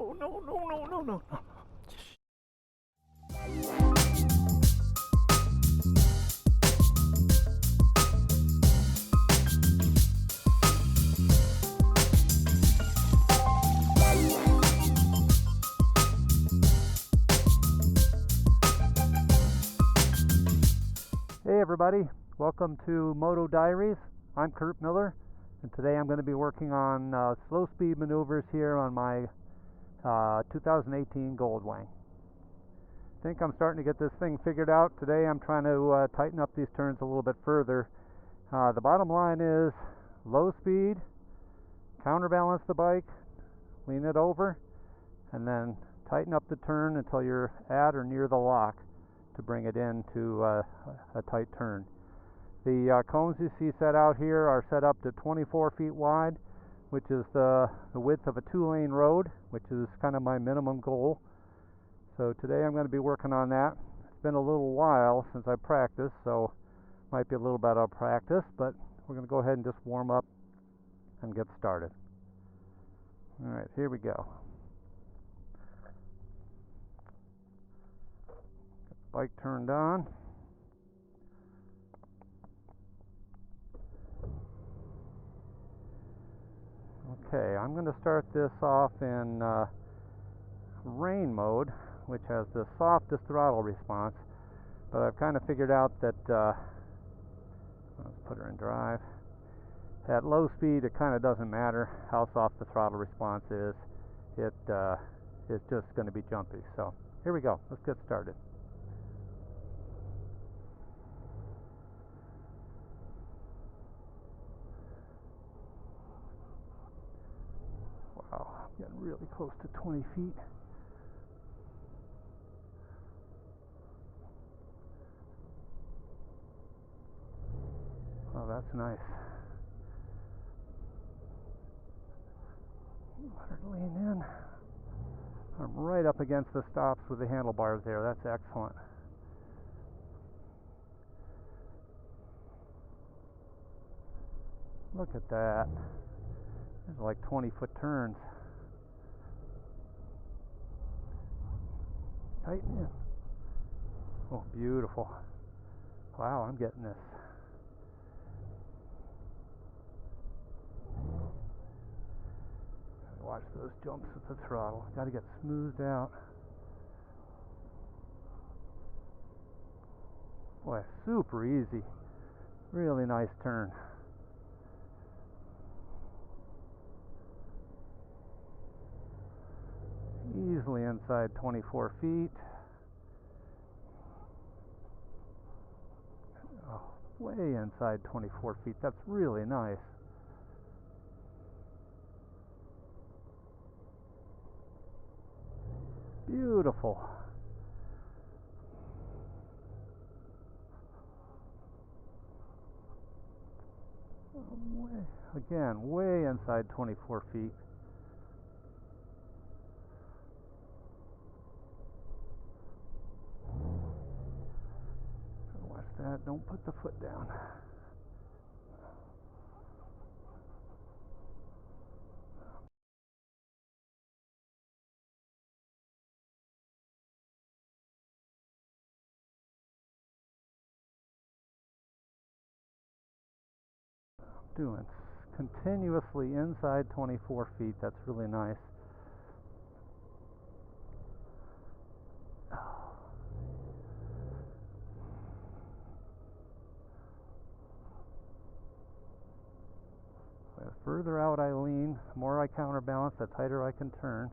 no, no, no, no, no, no. Hey everybody, welcome to Moto Diaries. I'm Kurt Miller, and today I'm going to be working on slow speed maneuvers here on my 2018 Goldwing. I think I'm starting to get this thing figured out. Today I'm trying to tighten up these turns a little bit further. The bottom line is low speed, counterbalance the bike, lean it over, and then tighten up the turn until you're at or near the lock to bring it into a tight turn. The cones you see set out here are set up to 24 feet wide, which is the width of a 2-lane road, which is kind of my minimum goal. So today I'm going to be working on that. It's been a little while since I practiced, so might be a little bit out of practice, but we're going to go ahead and just warm up and get started. Alright, here we go. Bike turned on. Okay, I'm going to start this off in rain mode, which has the softest throttle response, but I've kind of figured out that let's put her in drive. At low speed it kind of doesn't matter how soft the throttle response is. It's just going to be jumpy. So here we go, let's get started. Wow, I'm getting really close to 20 feet. Oh, that's nice. Let her lean in. I'm right up against the stops with the handlebars there. That's excellent. Look at that. There's like 20-foot turns. Tighten in. Oh, beautiful. Wow, I'm getting this. Watch those jumps with the throttle. Got to get smoothed out. Boy, super easy. Really nice turn. Easily inside 24 feet. Oh, way inside 24 feet. That's really nice. Beautiful. Way inside 24 feet. Watch that, don't put the foot down. Doing continuously inside 24 feet. That's really nice. The further out I lean, the more I counterbalance, the tighter I can turn.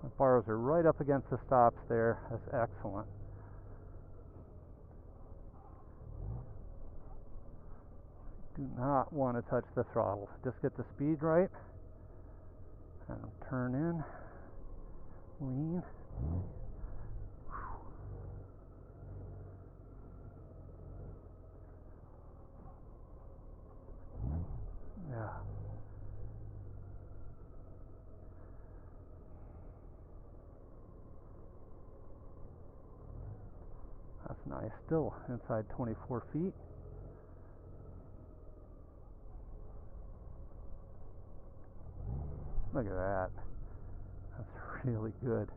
The bars are right up against the stops there. That's excellent. Do not want to touch the throttle. Just get the speed right and turn in, lean. Yeah. That's nice. Still inside 24 feet. Look at that. That's really good.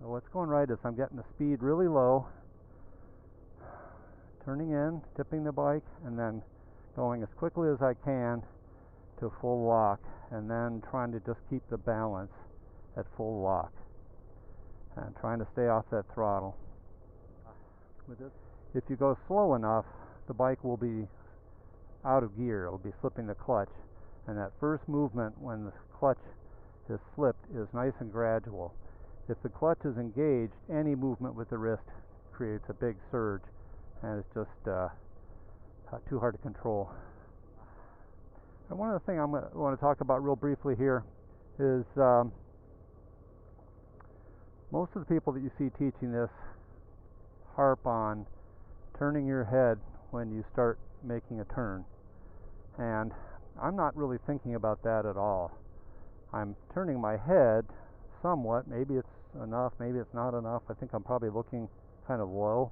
So what's going right is I'm getting the speed really low, turning in, tipping the bike, and then going as quickly as I can to full lock, and then trying to just keep the balance at full lock and trying to stay off that throttle. With this, if you go slow enough, the bike will be out of gear. It'll be slipping the clutch, and that first movement when the clutch is slipped is nice and gradual. If the clutch is engaged, any movement with the wrist creates a big surge, and it's just too hard to control. And one other thing I want to talk about real briefly here is most of the people that you see teaching this harp on turning your head when you start making a turn, and I'm not really thinking about that at all. I'm turning my head somewhat. Maybe it's enough, maybe it's not enough. I think I'm probably looking kind of low,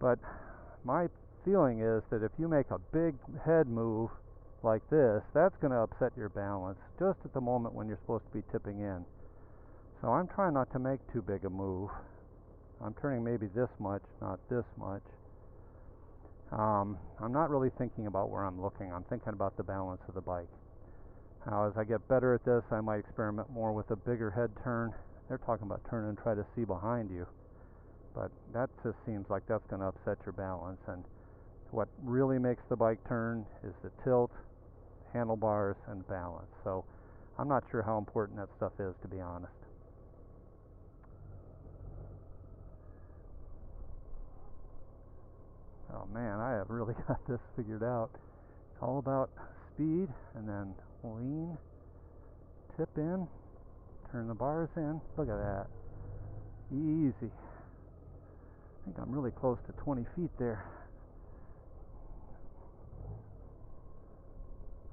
but my feeling is that if you make a big head move like this, that's going to upset your balance just at the moment when you're supposed to be tipping in. So I'm trying not to make too big a move. I'm turning maybe this much, not this much. I'm not really thinking about where I'm looking. I'm thinking about the balance of the bike. Now, as I get better at this, I might experiment more with a bigger head turn. They're talking about turn and try to see behind you, but that just seems like that's going to upset your balance. And what really makes the bike turn is the tilt, handlebars, and balance. So I'm not sure how important that stuff is, to be honest. Oh man, I have really got this figured out. It's all about speed, and then lean, tip in, turn the bars in. Look at that. Easy. I think I'm really close to 20 feet there.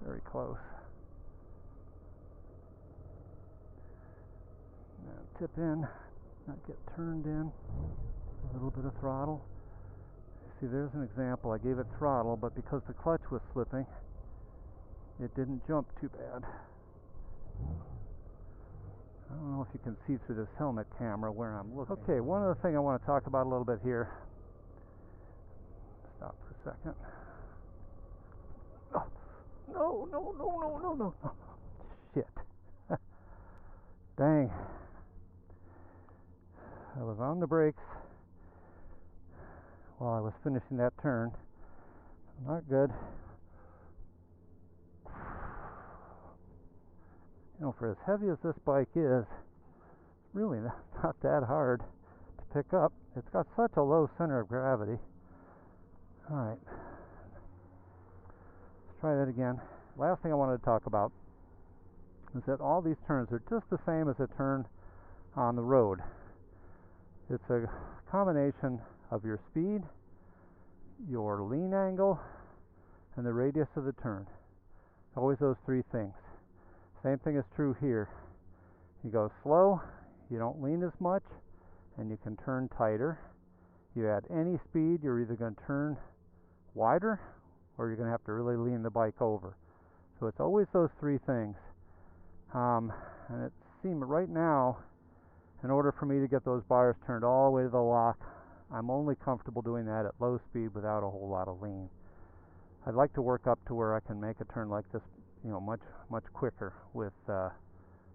Very close. Now tip in, not get turned in. A little bit of throttle. See, there's an example. I gave it throttle, but because the clutch was slipping, it didn't jump too bad. I don't know if you can see through this helmet camera where I'm looking. Okay, one other thing I want to talk about a little bit here. Stop for a second. Oh, no. Shit. Dang. I was on the brakes while I was finishing that turn. Not good. You know, for as heavy as this bike is, it's really not that hard to pick up. It's got such a low center of gravity. Alright. Let's try that again. Last thing I wanted to talk about is that all these turns are just the same as a turn on the road. It's a combination of your speed, your lean angle, and the radius of the turn. Always those three things. Same thing is true here. You go slow, you don't lean as much, and you can turn tighter. You add any speed, you're either going to turn wider or you're going to have to really lean the bike over. So it's always those three things. And it seems right now, in order for me to get those bars turned all the way to the lock, I'm only comfortable doing that at low speed without a whole lot of lean. I'd like to work up to where I can make a turn like this, you know, much quicker with a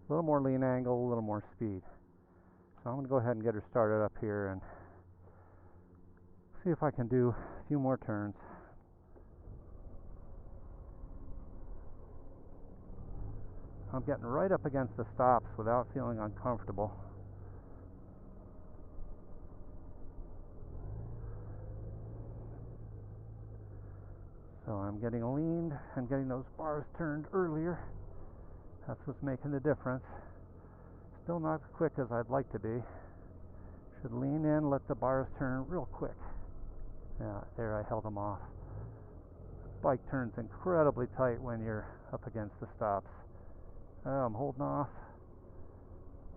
little more lean angle, a little more speed. So I'm going to go ahead and get her started up here and see if I can do a few more turns. I'm getting right up against the stops without feeling uncomfortable. So I'm getting leaned and getting those bars turned earlier. That's what's making the difference. Still not as quick as I'd like to be. Should lean in, let the bars turn real quick. Yeah, there, I held them off. Bike turns incredibly tight when you're up against the stops. Oh, I'm holding off.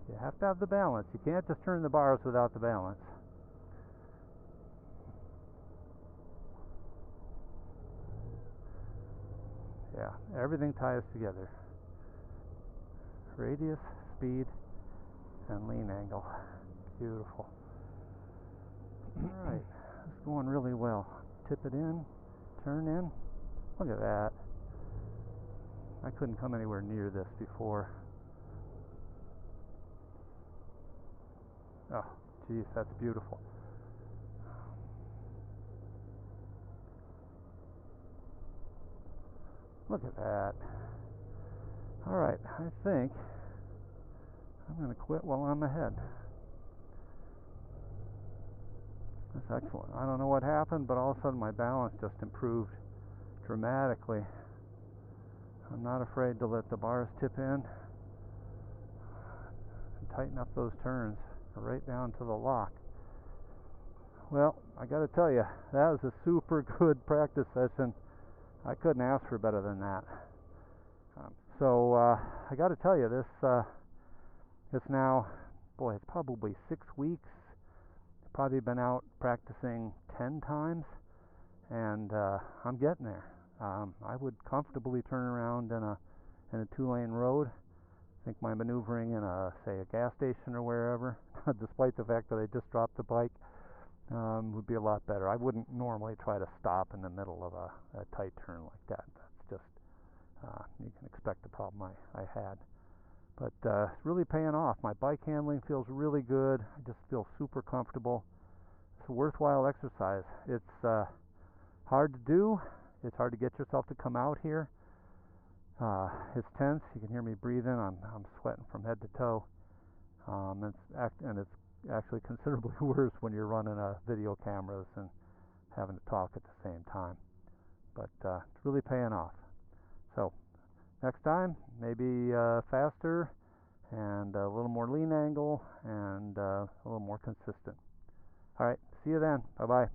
You have to have the balance. You can't just turn the bars without the balance. Yeah, everything ties together. Radius, speed, and lean angle. Beautiful. Alright, it's going really well. Tip it in, turn in. Look at that. I couldn't come anywhere near this before. Oh, geez, that's beautiful. Look at that. Alright, I think I'm going to quit while I'm ahead. That's excellent. I don't know what happened, but all of a sudden my balance just improved dramatically. I'm not afraid to let the bars tip in and tighten up those turns right down to the lock. Well, I got to tell you, that was a super good practice session. I couldn't ask for better than that. I got to tell you, it's now, boy, it's probably 6 weeks. I've probably been out practicing 10 times, and I'm getting there. I would comfortably turn around in a 2-lane road. I think my maneuvering in say a gas station or wherever, despite the fact that I just dropped the bike, would be a lot better. I wouldn't normally try to stop in the middle of a tight turn like that. That's just, you can expect the problem I had. But it's really paying off. My bike handling feels really good. I just feel super comfortable. It's a worthwhile exercise. It's hard to do. It's hard to get yourself to come out here. It's tense. You can hear me breathing. I'm sweating from head to toe. It's actually considerably worse when you're running video cameras and having to talk at the same time. But it's really paying off. So next time, maybe faster and a little more lean angle and a little more consistent. All right, see you then. Bye-bye.